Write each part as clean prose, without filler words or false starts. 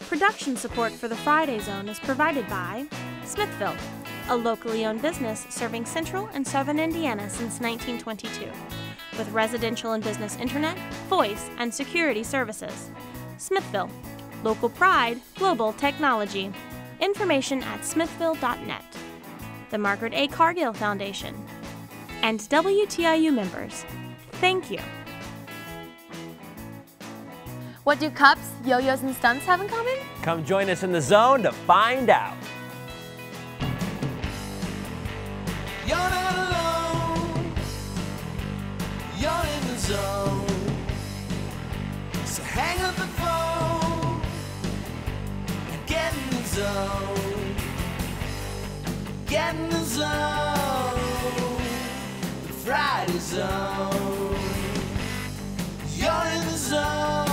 Production support for the Friday Zone is provided by Smithville, a locally owned business serving central and southern Indiana since 1922, with residential and business internet, voice, and security services. Smithville, local pride, global technology. Information at smithville.net. The Margaret A. Cargill Foundation. And WTIU members, thank you. What do cups, yo-yos, and stunts have in common? Come join us in the zone to find out. You're not alone. You're in the zone. So hang up the phone and get in the zone. Get in the zone. The Friday Zone. You're in the zone.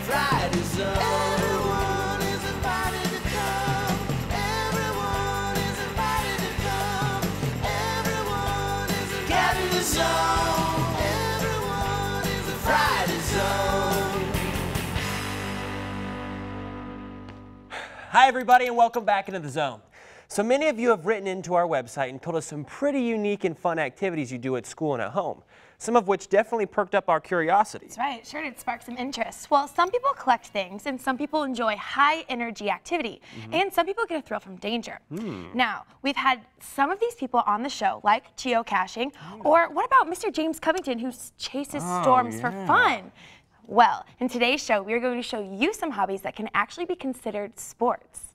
Friday Zone. Everyone is invited to come. Everyone is invited to come. Everyone is invited. Get in the zone. Everyone is the Friday Zone. Hi everybody and welcome back into the zone. So many of you have written into our website and told us some pretty unique and fun activities you do at school and at home. Some of which definitely perked up our curiosity. That's right, sure did spark some interest. Well, some people collect things and some people enjoy high energy activity and some people get a thrill from danger. Now, we've had some of these people on the show like geocaching or what about Mr. James Covington who chases storms for fun? Well, in today's show, we're going to show you some hobbies that can actually be considered sports.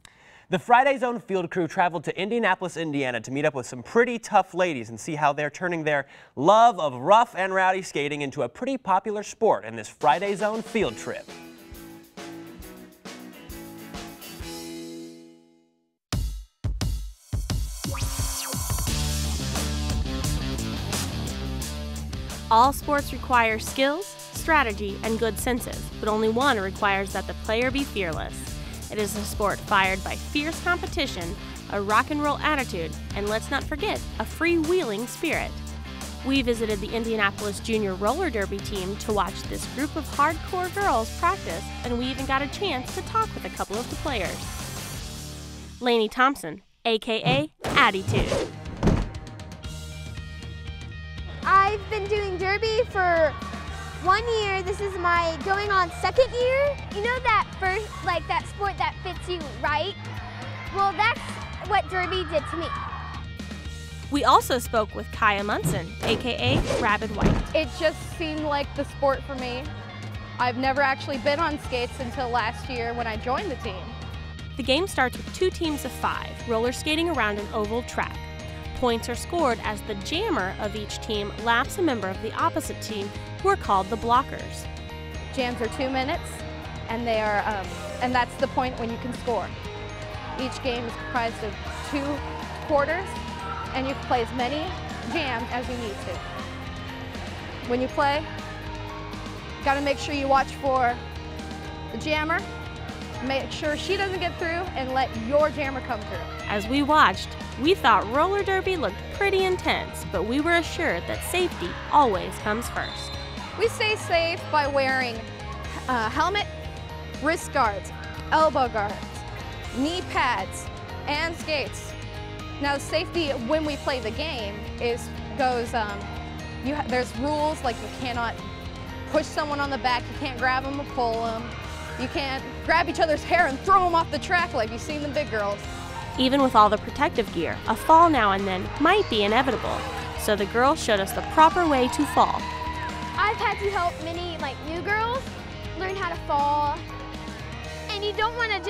The Friday Zone field crew traveled to Indianapolis, Indiana to meet up with some pretty tough ladies and see how they're turning their love of rough and rowdy skating into a pretty popular sport in this Friday Zone field trip. All sports require skills, strategy, and good senses, but only one requires that the player be fearless. It is a sport fired by fierce competition, a rock and roll attitude, and let's not forget, a freewheeling spirit. We visited the Indianapolis Junior Roller Derby team to watch this group of hardcore girls practice, and we even got a chance to talk with a couple of the players. Lainey Thompson, aka Attitude. I've been doing derby for 1 year. This is my going on 2nd year. You know that first, like that sport that fits you right? Well, that's what derby did to me. We also spoke with Kaya Munson, aka Rabid White. It just seemed like the sport for me. I've never actually been on skates until last year when I joined the team. The game starts with 2 teams of 5, roller skating around an oval track. Points are scored as the jammer of each team laps a member of the opposite team, who are called the blockers. Jams are 2 minutes, and they are, and that's the point when you can score. Each game is comprised of 2 quarters, and you can play as many jams as you need to. When you play, you gotta make sure you watch for the jammer, make sure she doesn't get through, and let your jammer come through. As we watched, we thought roller derby looked pretty intense, but we were assured that safety always comes first. We stay safe by wearing helmet, wrist guards, elbow guards, knee pads, and skates. Now, safety when we play the game there's rules like you cannot push someone on the back, you can't grab them or pull them, you can't grab each other's hair and throw them off the track like you've seen the big girls. Even with all the protective gear, a fall now and then might be inevitable, so the girls showed us the proper way to fall. I've had to help many new girls learn how to fall. And you don't want to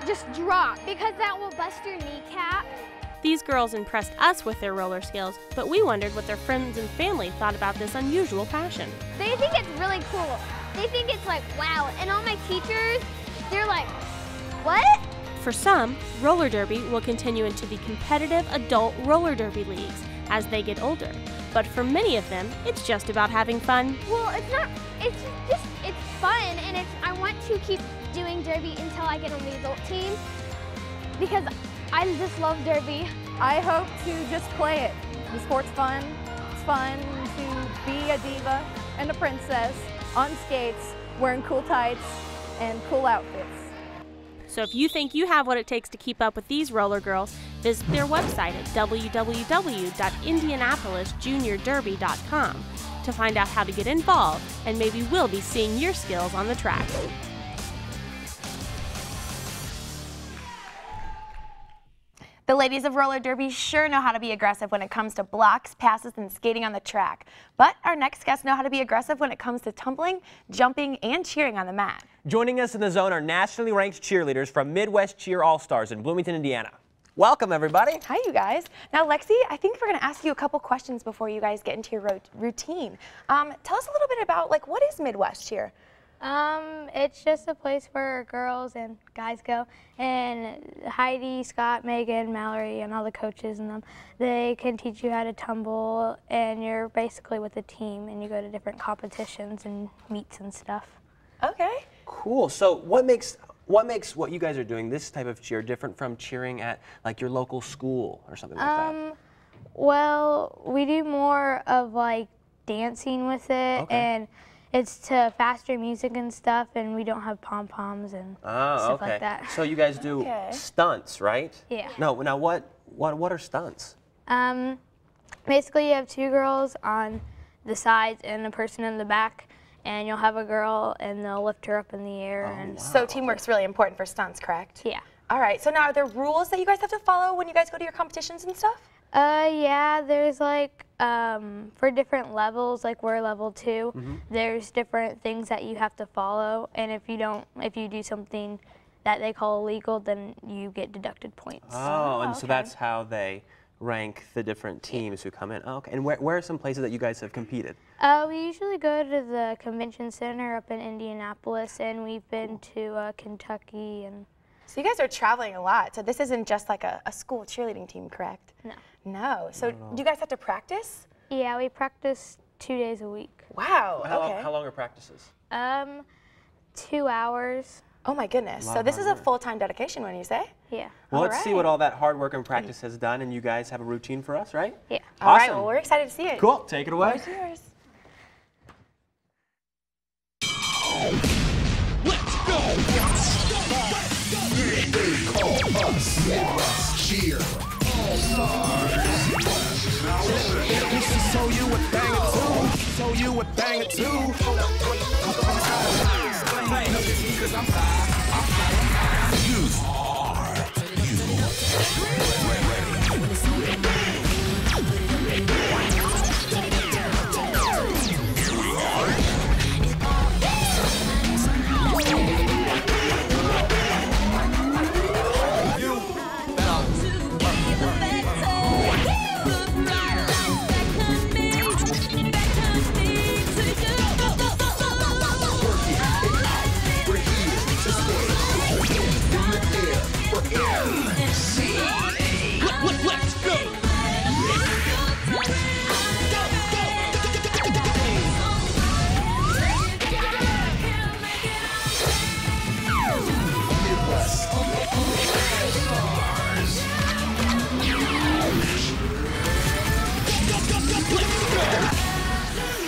just drop because that will bust your kneecap. These girls impressed us with their roller skills, but we wondered what their friends and family thought about this unusual passion. They think it's really cool. They think it's wow. And all my teachers, they're like, what? For some, roller derby will continue into the competitive adult roller derby leagues as they get older. But for many of them, it's just about having fun. Well, it's not, it's fun, and I want to keep doing derby until I get on the adult team because I just love derby. I hope to just play it. The sport's fun. It's fun to be a diva and a princess on skates, wearing cool tights, and cool outfits. So if you think you have what it takes to keep up with these roller girls, visit their website at www.indianapolisjuniorderby.com to find out how to get involved, and maybe we'll be seeing your skills on the track. The ladies of roller derby sure know how to be aggressive when it comes to blocks, passes, and skating on the track. But our next guests know how to be aggressive when it comes to tumbling, jumping, and cheering on the mat. Joining us in the zone are nationally ranked cheerleaders from Midwest Cheer All-Stars in Bloomington, Indiana. Welcome, everybody. Hi, you guys. Now, Lexi, I think we're going to ask you a couple questions before you guys get into your routine. Tell us a little bit about, what is Midwest Cheer? It's just a place where girls and guys go, and Heidi, Scott, Megan, Mallory, and all the coaches and them, they can teach you how to tumble, and you're basically with a team, and you go to different competitions and meets and stuff. Okay. Cool. So what makes what you guys are doing, this type of cheer, different from cheering at like your local school or something like that? Well, we do more of like dancing with it, and it's to faster music and stuff, and we don't have pom-poms and stuff like that. So you guys do stunts, right? Yeah. No, now what are stunts? Basically you have two girls on the sides and a person in the back, and you'll have a girl and they'll lift her up in the air. And So teamwork's really important for stunts, correct? yeah. All right, so now are there rules that you guys have to follow when you guys go to your competitions and stuff? Yeah, there's like, for different levels, like we're level 2, there's different things that you have to follow, and if you do something that they call illegal, then you get deducted points. Oh, and so that's how they rank the different teams who come in. Oh, okay, and where are some places that you guys have competed? We usually go to the convention center up in Indianapolis, and we've been to Kentucky. And So you guys are traveling a lot, so this isn't just like a school cheerleading team, correct? no. No. So do you guys have to practice? Yeah, we practice 2 days a week. Wow, okay. How long are practices? 2 hours. Oh my goodness. So this is a full-time dedication, when you say? Yeah. Well, let's see what right. all that hard work and practice has done, and you guys have a routine for us, right? Yeah. All right, Awesome. well, we're excited to see it. Cool, take it away. It's yours. Let's go! They call us Midwest Cheer All-Stars. Show you a thing or two. Show you a thing or two. Because I'm fly. You are you. Let's go! Midwest All-Stars.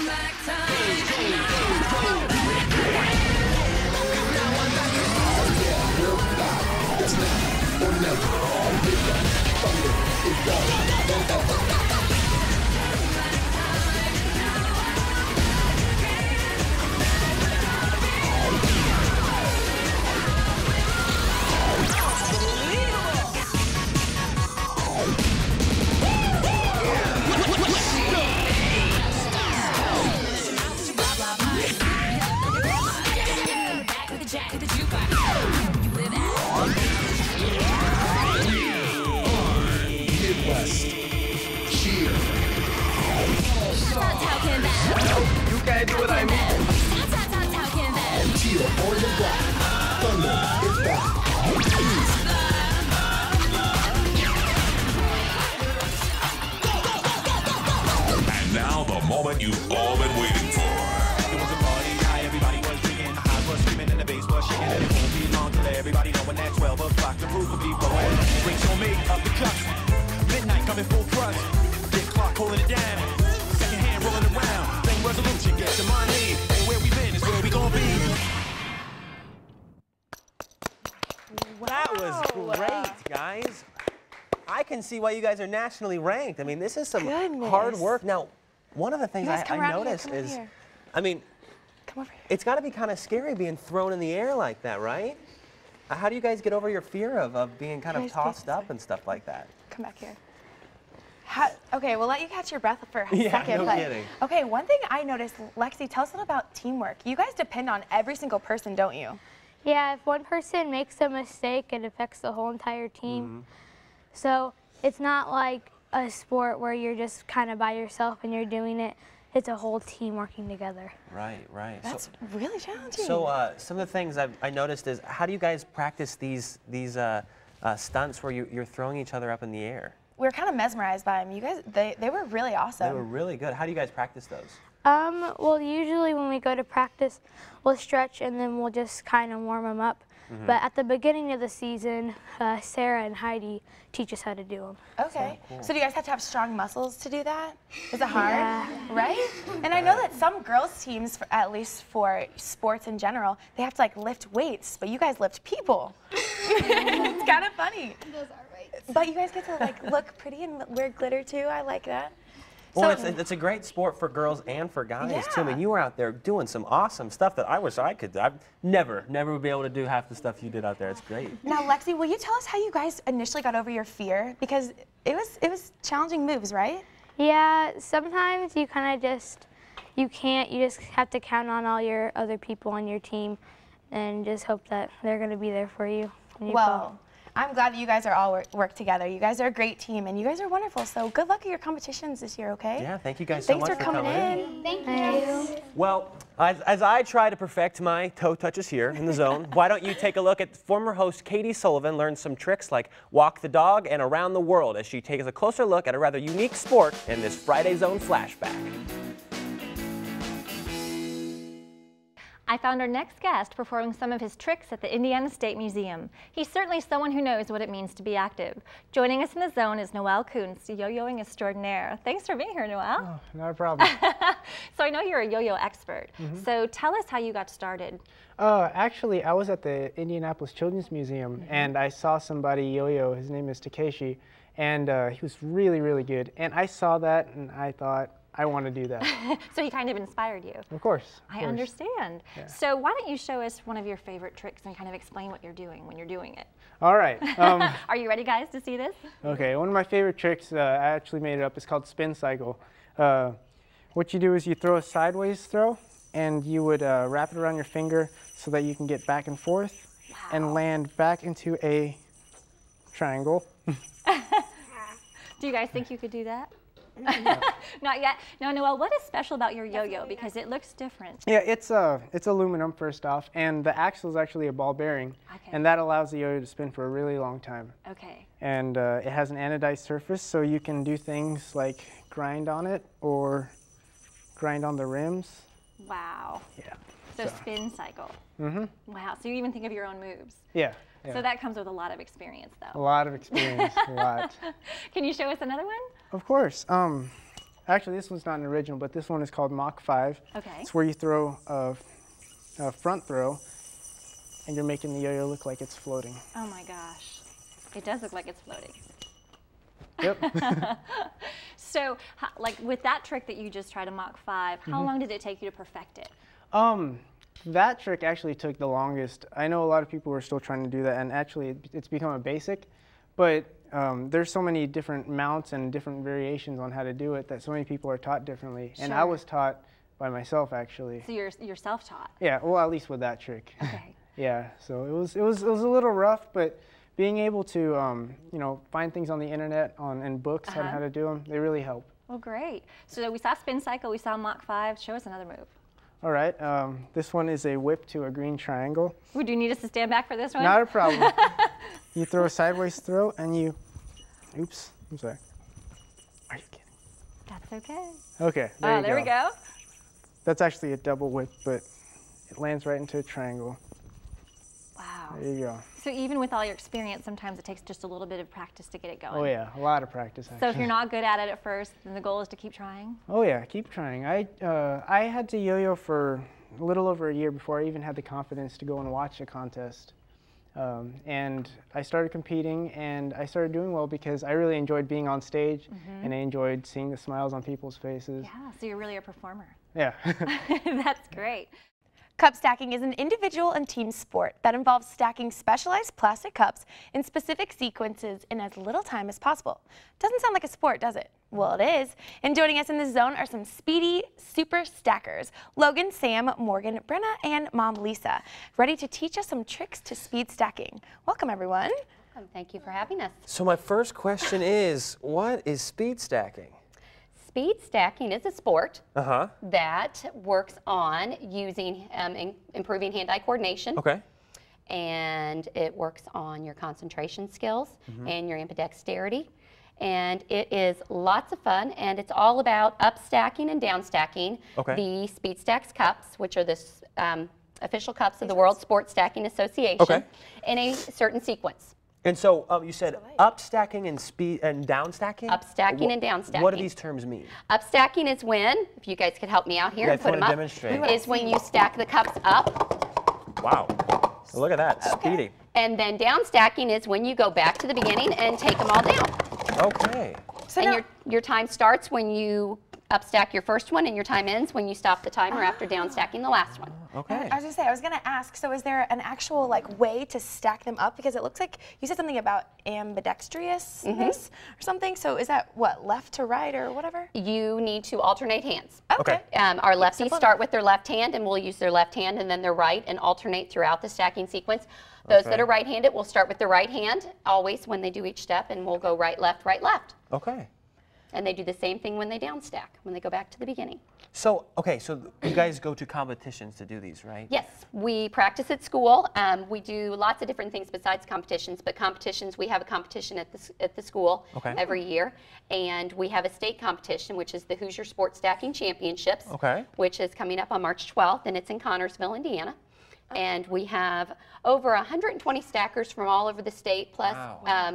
Let's go! It's now or never. Thunder is better than ever. Midwest Cheer All-Stars. You can't do what I mean. Cheer or the block. Thunder is back. And now the moment you've all been waiting for. It was a party, everybody was drinking. The highs were screaming and the bass was shaking. And it won't be long till everybody knowing that 12 o'clock the roof will be blowing. Drinks on me, up the cups. Midnight coming full thrust. Big clock holding it down. Second hand rolling around. Same resolution, get the money. And where we been is where we gon' be. That was great, guys. I can see why you guys are nationally ranked. I mean, this is some hard work. Now, one of the things I noticed is, I mean, it's got to be kind of scary being thrown in the air like that, right? How do you guys get over your fear of being kind of tossed up and stuff like that? Come back here. Okay, we'll let you catch your breath for a second. No kidding. Okay, one thing I noticed, Lexi, tell us a little about teamwork. You guys depend on every single person, don't you? Yeah, if one person makes a mistake, it affects the whole entire team. So it's not like a sport where you're just kind of by yourself and you're doing it. It's a whole team working together. Right, right. That's really challenging. So some of the things I noticed is, how do you guys practice these stunts where you're throwing each other up in the air? We were kind of mesmerized by them. You guys, they were really awesome. They were really good. How do you guys practice those? Well, usually when we go to practice, we'll stretch and then we'll just kind of warm them up. But at the beginning of the season, Sarah and Heidi teach us how to do them. Okay. So do you guys have to have strong muscles to do that? Is it hard? Right? And I know that some girls' teams, at least for sports in general, they have to like lift weights, but you guys lift people. It's kind of funny. Those are weights. But you guys get to like look pretty and wear glitter too. I like that. Well, it's a great sport for girls and for guys too. I mean, you were out there doing some awesome stuff that I wish I could. I'd never would be able to do half the stuff you did out there. It's great. Now, Lexi, will you tell us how you guys initially got over your fear? Because it was challenging moves, right? Yeah, sometimes you kind of just, you just have to count on all your other people on your team and just hope that they're going to be there for you when you fall. I'm glad that you guys are all work together. You guys are a great team, and you guys are wonderful. So good luck at your competitions this year, okay? Yeah, thank you guys so much for coming in. Thank you. Well, as I try to perfect my toe touches here in the zone, why don't you take a look at former host Katie Sullivan learn some tricks like walk the dog and around the world as she takes a closer look at a rather unique sport in this Friday Zone flashback. I found our next guest performing some of his tricks at the Indiana State Museum. He's certainly someone who knows what it means to be active. Joining us in the zone is Noel Kuntz, yo-yoing extraordinaire. Thanks for being here, Noel. Oh, not a problem. So I know you're a yo-yo expert. So tell us how you got started. Actually, I was at the Indianapolis Children's Museum and I saw somebody yo-yo. His name is Takeshi, and he was really, really good. And I saw that and I thought, I want to do that. So he kind of inspired you. Of course. I understand. Yeah. So why don't you show us one of your favorite tricks and kind of explain what you're doing when you're doing it. All right. Are you ready, guys, to see this? Okay, one of my favorite tricks, I actually made it up, it's called spin cycle. What you do is you throw a sideways throw and you would wrap it around your finger so that you can get back and forth and land back into a triangle. Do you guys think you could do that? Not yet. Now, Noel, what is special about your yo-yo? Because it looks different. Yeah, it's aluminum first off, and the axle is actually a ball bearing, and that allows the yo-yo to spin for a really long time. Okay. And it has an anodized surface, so you can do things like grind on it or grind on the rims. Wow. Yeah. So spin cycle. Wow. So you even think of your own moves. Yeah. So that comes with a lot of experience, though. A lot of experience, a lot. Can you show us another one? Of course. Actually, this one's not an original, but this one is called Mach 5. Okay. It's where you throw a front throw, and you're making the yo-yo look like it's floating. Oh my gosh. It does look like it's floating. Yep. So, like with that trick that you just tried, a Mach 5, how long did it take you to perfect it? That trick actually took the longest. I know a lot of people are still trying to do that, and actually it's become a basic, but there's so many different mounts and different variations on how to do it that so many people are taught differently. And I was taught by myself, actually. So you're self-taught? Yeah, well, at least with that trick. Okay. Yeah, so it was a little rough, but being able to you know, find things on the internet and books on how to do them, they really help. Well, great. So we saw spin cycle, we saw Mach 5. Show us another move. All right, this one is a whip to a green triangle. Would you need us to stand back for this one? Not a problem. You throw a sideways throw and you, oops, I'm sorry. Are you kidding? That's okay. Okay, there we go. That's actually a double whip, but it lands right into a triangle. Wow. There you go. So even with all your experience, sometimes it takes just a little bit of practice to get it going. Oh yeah, a lot of practice actually. So if you're not good at it at first, then the goal is to keep trying? Oh yeah, keep trying. I had to yo-yo for a little over a year before I even had the confidence to go and watch a contest. And I started competing, and I started doing well because I really enjoyed being on stage, and I enjoyed seeing the smiles on people's faces. Yeah, so you're really a performer. Yeah. That's great. Cup stacking is an individual and team sport that involves stacking specialized plastic cups in specific sequences in as little time as possible. Doesn't sound like a sport, does it? Well, it is. And joining us in this zone are some speedy super stackers. Logan, Sam, Morgan, Brenna, and Mom Lisa, ready to teach us some tricks to speed stacking. Welcome, everyone. Welcome. Thank you for having us. So my first question is, what is speed stacking? Speed stacking is a sport Uh-huh. that works on using improving hand-eye coordination. Okay. And it works on your concentration skills and your ambidexterity. And it is lots of fun, and it's all about up stacking and down stacking the Speed Stacks cups, which are the official cups of the World Sports Stacking Association, in a certain sequence. And so you said up stacking and down stacking? Up stacking and down stacking. What do these terms mean? Up stacking is when, if you guys could help me out here and put them up, demonstrate. is when you stack the cups up. Wow. Look at that, speedy. And then down stacking is when you go back to the beginning and take them all down. Okay. So and your time starts when you up stack your first one, and your time ends when you stop the timer after down stacking the last one. Okay. I was gonna ask, so is there an actual way to stack them up? Because it looks like you said something about ambidextrousness or something. So is that what, left to right or whatever? You need to alternate hands. Okay. Our lefties start with their left hand, and we'll use their left hand, and then their right, and alternate throughout the stacking sequence. Those that are right-handed will start with their right hand always when they do each step, and we'll go right, left, right, left. Okay. And they do the same thing when they down stack, when they go back to the beginning. So, okay, so you guys go to competitions to do these, right? Yes, we practice at school. We do lots of different things besides competitions, but competitions, we have a competition at the school every year. And we have a state competition, which is the Hoosier Sports Stacking Championships, which is coming up on March 12th, and it's in Connorsville, Indiana. And we have over 120 stackers from all over the state, plus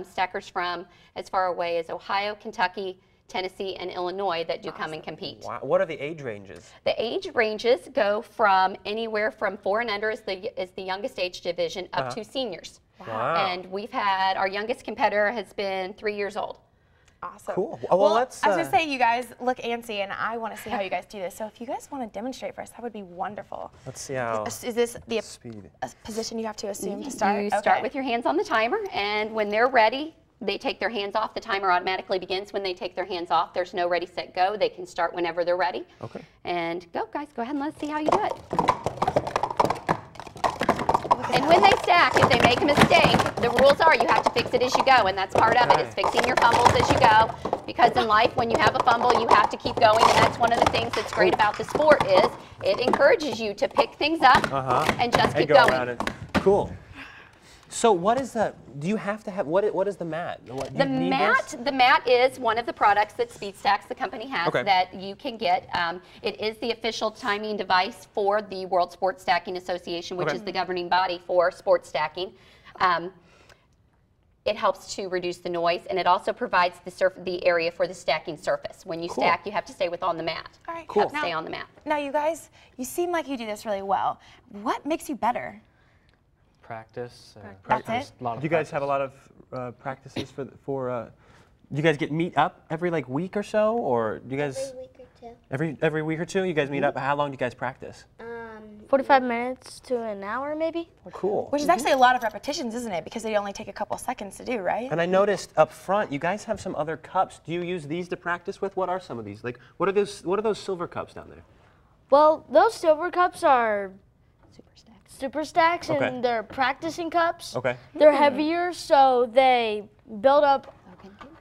stackers from as far away as Ohio, Kentucky, Tennessee, and Illinois that do come and compete. Wow. What are the age ranges? The age ranges go from anywhere from 4 and under is the youngest age division up to seniors. Wow. And we've had, our youngest competitor has been 3 years old. Awesome. Cool. Well, let's. I was gonna say, you guys look antsy, and I want to see how you guys do this. So if you guys want to demonstrate for us, that would be wonderful. Let's see how. Is this the position you have to assume to start? You start with your hands on the timer, and when they're ready, they take their hands off. The timer automatically begins when they take their hands off. There's no ready, set, go. They can start whenever they're ready. Okay. And go, guys. Go ahead and let's see how you do it. And when they stack, if they make a mistake, the rules are you have to fix it as you go, and that's part of it, is fixing your fumbles as you go. Because in life, when you have a fumble, you have to keep going, and that's one of the things that's great about the sport is it encourages you to pick things up and just keep going. Around it. Cool. So what is the, do you have to have, what is the mat? The mat is one of the products that Speed Stacks, the company, has that you can get. It is the official timing device for the World Sports Stacking Association, which is the governing body for sports stacking. It helps to reduce the noise, and it also provides the area for the stacking surface. When you stack, you have to stay on the mat. All right, cool. Stay on the mat. Now, you guys, you seem like you do this really well. What makes you better? Practice. That's it? Do you guys have a lot of practices do you guys get meet up every week or so, or do you guys? Every week or two. Every week or two, you guys meet up. How long do you guys practice? 45 minutes to an hour, maybe. Cool. Which is actually a lot of repetitions, isn't it? Because they only take a couple seconds to do, right? And I noticed up front, you guys have some other cups. Do you use these to practice with? What are some of these? What are those silver cups down there? Well, those silver cups are super stacks, and they're practicing cups. Okay. They're heavier, so they build up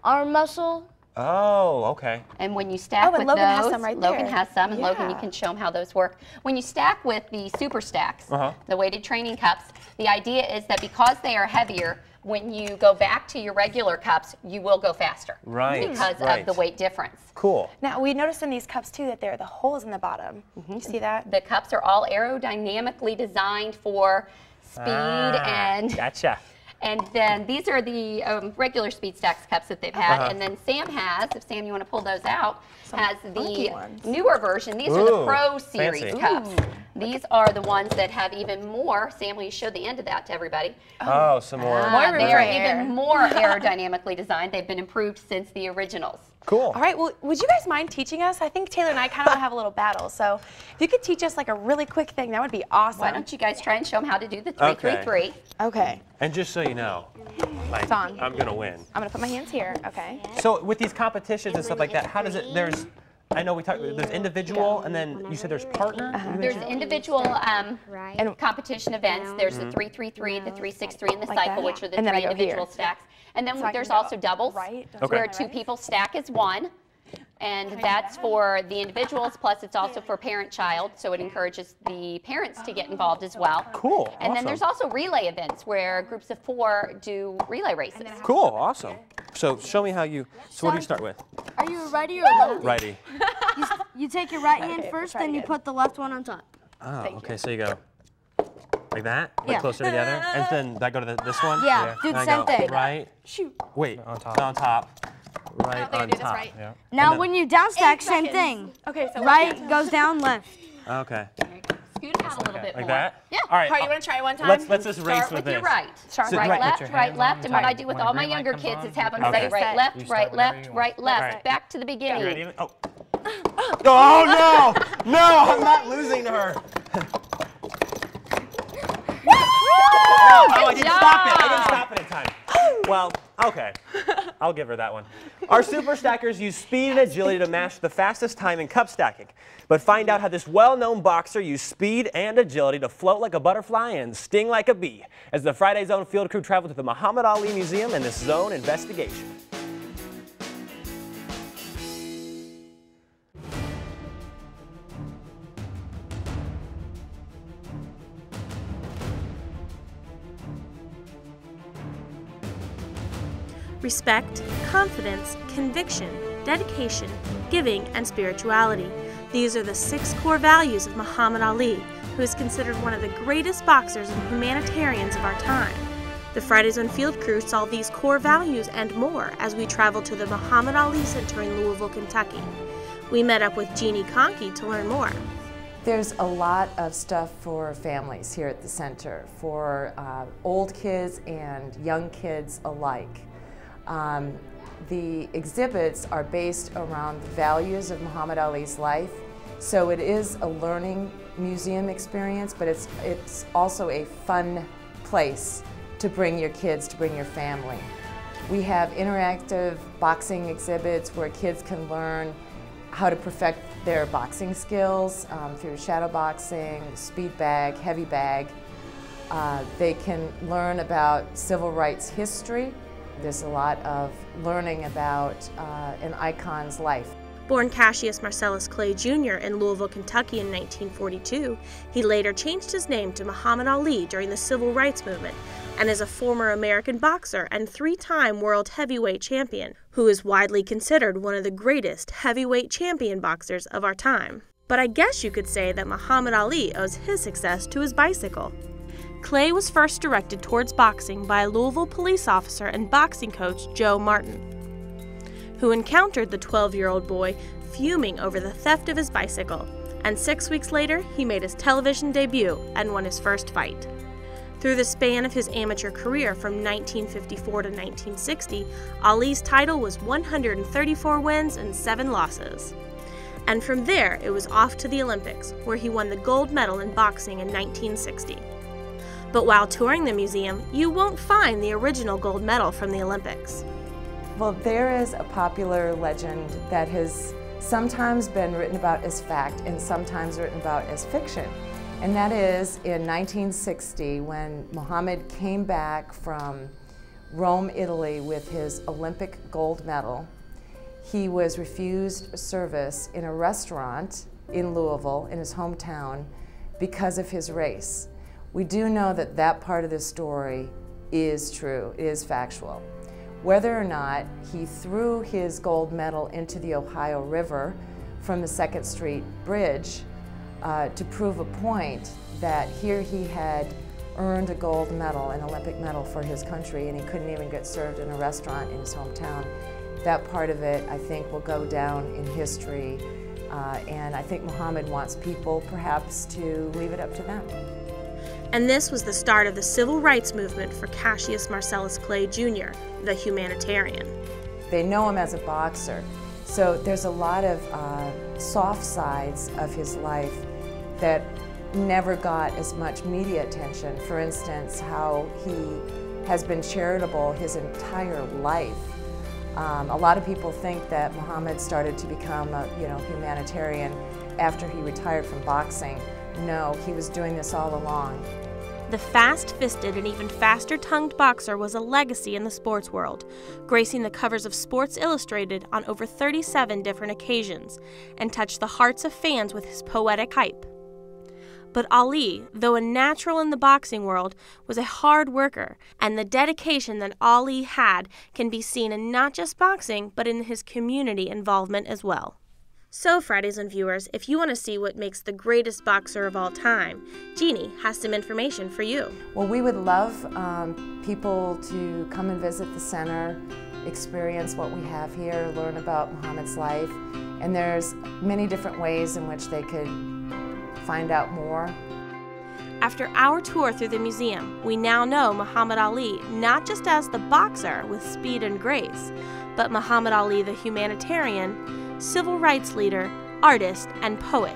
arm muscle. Oh, okay. And when you stack with Logan those, has some right there. Logan has some, and Logan, you can show them how those work. When you stack with the super stacks, the weighted training cups, the idea is that because they are heavier, when you go back to your regular cups, you will go faster. Right. Because of the weight difference. Cool. Now, we noticed in these cups, too, that there are the holes in the bottom. You see that? The cups are all aerodynamically designed for speed and... Gotcha. And then these are the regular Speed Stacks cups that they've had. And then Sam has, if Sam, you want to pull those out, has the newer version. These are the Pro Series cups. These are the ones that have even more. Sam, will you show the end of that to everybody? Oh, some more. They are even more aerodynamically designed. They've been improved since the originals. Cool. All right, well, would you guys mind teaching us? I think Taylor and I kind of want to have a little battle. So if you could teach us like a really quick thing, that would be awesome. Why don't you guys try and show them how to do the 3-3-3? Okay. And just so you know, like, I'm going to win. I'm going to put my hands here. Okay. So with these competitions and stuff like that, how does it, I know we talked, there's individual, and then you said there's partner? There's individual and competition events. There's the 3-3-3, the 3-6-3, and the cycle, which are the 3 individual stacks. And then there's also doubles, where 2 people stack as 1. And that's for the individuals, plus it's also for parent-child, so it encourages the parents to get involved as well. Cool. And then there's also relay events where groups of 4 do relay races. Cool, awesome. So show me how you, so what do you start with? Are you a righty or a lefty? Righty. You take your right hand first, then you put the left one on top. Oh, okay, so you go like that, like closer together, and then that go to this one? Yeah, do the same thing. Right. Shoot. Wait, on top. Right on top. Right. Yeah. Now when you down stack, same thing. Okay, so right goes down, left. Okay. Scoot it out a little bit Like more. that? Yeah. All right. All right, you want to try one time? Let's just race Start with with this. your right. Start Right, right. left, right, left. And what I do with all my younger kids is have them say right, left, right, left, right, left. Back to the beginning. Ready? Oh. Oh no! No, I'm not losing to her. I didn't stop it. I didn't stop it in time. Well, okay. I'll give her that one. Our super stackers use speed and agility to match the fastest time in cup stacking. But find out how this well-known boxer used speed and agility to float like a butterfly and sting like a bee as the Friday Zone field crew traveled to the Muhamed Ali Museum in this zone investigation. Respect, confidence, conviction, dedication, giving, and spirituality. These are the 6 core values of Muhamed Ali, who is considered one of the greatest boxers and humanitarians of our time. The Friday Zone field crew saw these core values and more as we traveled to the Muhamed Ali Center in Louisville, Kentucky. We met up with Jeannie Conkey to learn more. There's a lot of stuff for families here at the center, for old kids and young kids alike. The exhibits are based around the values of Muhamed Ali's life, so it is a learning museum experience, but it's also a fun place to bring your kids, to bring your family. We have interactive boxing exhibits where kids can learn how to perfect their boxing skills through shadow boxing, speed bag, heavy bag. They can learn about civil rights history. There's a lot of learning about an icon's life. Born Cassius Marcellus Clay Jr. in Louisville, Kentucky in 1942, he later changed his name to Muhamed Ali during the Civil Rights Movement and is a former American boxer and 3-time world heavyweight champion, who is widely considered one of the greatest heavyweight champion boxers of our time. But I guess you could say that Muhamed Ali owes his success to his bicycle. Clay was first directed towards boxing by a Louisville police officer and boxing coach Joe Martin, who encountered the 12-year-old boy fuming over the theft of his bicycle, and 6 weeks later he made his television debut and won his first fight. Through the span of his amateur career from 1954 to 1960, Ali's title was 134 wins and 7 losses. And from there it was off to the Olympics, where he won the gold medal in boxing in 1960. But while touring the museum, you won't find the original gold medal from the Olympics. Well, there is a popular legend that has sometimes been written about as fact and sometimes written about as fiction. And that is in 1960, when Muhammad came back from Rome, Italy with his Olympic gold medal, he was refused service in a restaurant in Louisville, in his hometown, because of his race. We do know that that part of the story is true, is factual. Whether or not he threw his gold medal into the Ohio River from the 2nd Street Bridge to prove a point that here he had earned a gold medal, an Olympic medal for his country, and he couldn't even get served in a restaurant in his hometown. That part of it, I think, will go down in history, and I think Muhammad wants people perhaps to leave it up to them. And this was the start of the civil rights movement for Cassius Marcellus Clay Jr., the humanitarian. They know him as a boxer, so there's a lot of soft sides of his life that never got as much media attention. For instance, how he has been charitable his entire life. A lot of people think that Muhammad started to become a humanitarian after he retired from boxing. No, he was doing this all along. The fast-fisted and even faster-tongued boxer was a legacy in the sports world, gracing the covers of Sports Illustrated on over 37 different occasions, and touched the hearts of fans with his poetic hype. But Ali, though a natural in the boxing world, was a hard worker, and the dedication that Ali had can be seen in not just boxing, but in his community involvement as well. So, Friday Zone viewers, if you want to see what makes the greatest boxer of all time, Jeannie has some information for you. Well, we would love people to come and visit the center, experience what we have here, learn about Muhammad's life, and there's many different ways in which they could find out more. After our tour through the museum, we now know Muhammad Ali not just as the boxer with speed and grace, but Muhammad Ali the humanitarian, civil rights leader, artist, and poet.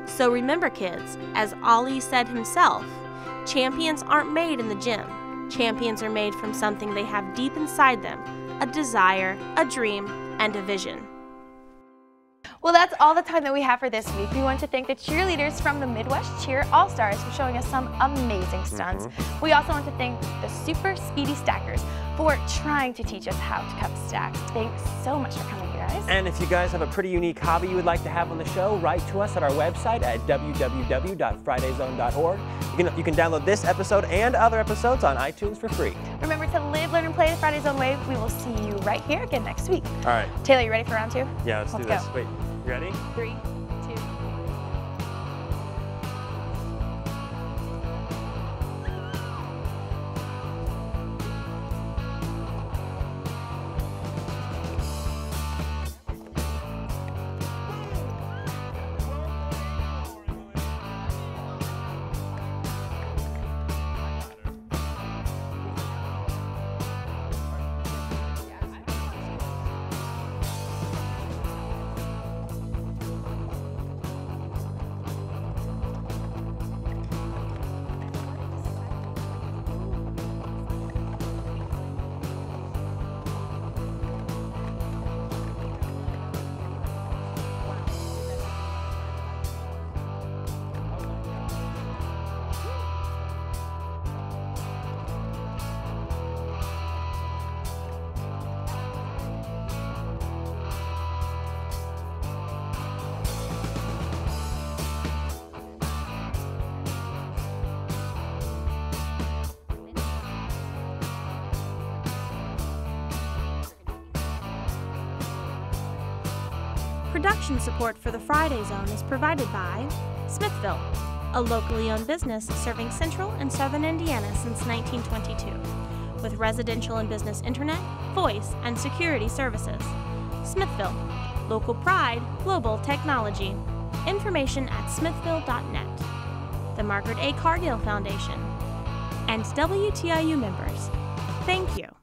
So remember, kids, as Ali said himself, champions aren't made in the gym. Champions are made from something they have deep inside them, a desire, a dream, and a vision. Well, that's all the time that we have for this week. We want to thank the cheerleaders from the Midwest Cheer All-Stars for showing us some amazing stunts. We also want to thank the super speedy stackers for trying to teach us how to cup stacks. Thanks so much for coming, guys. And if you guys have a pretty unique hobby you would like to have on the show, write to us at our website at www.fridayzone.org. You can download this episode and other episodes on iTunes for free. Remember to live, learn, and play the Friday Zone way. We will see you right here again next week. All right. Taylor, you ready for round 2? Yeah, let's do this. Go. Wait, you ready? 3, 2. Production support for the Friday Zone is provided by Smithville, a locally owned business serving central and southern Indiana since 1922, with residential and business internet, voice, and security services. Smithville, local pride, global technology. Information at smithville.net. The Margaret A. Cargill Foundation, and WTIU members. Thank you.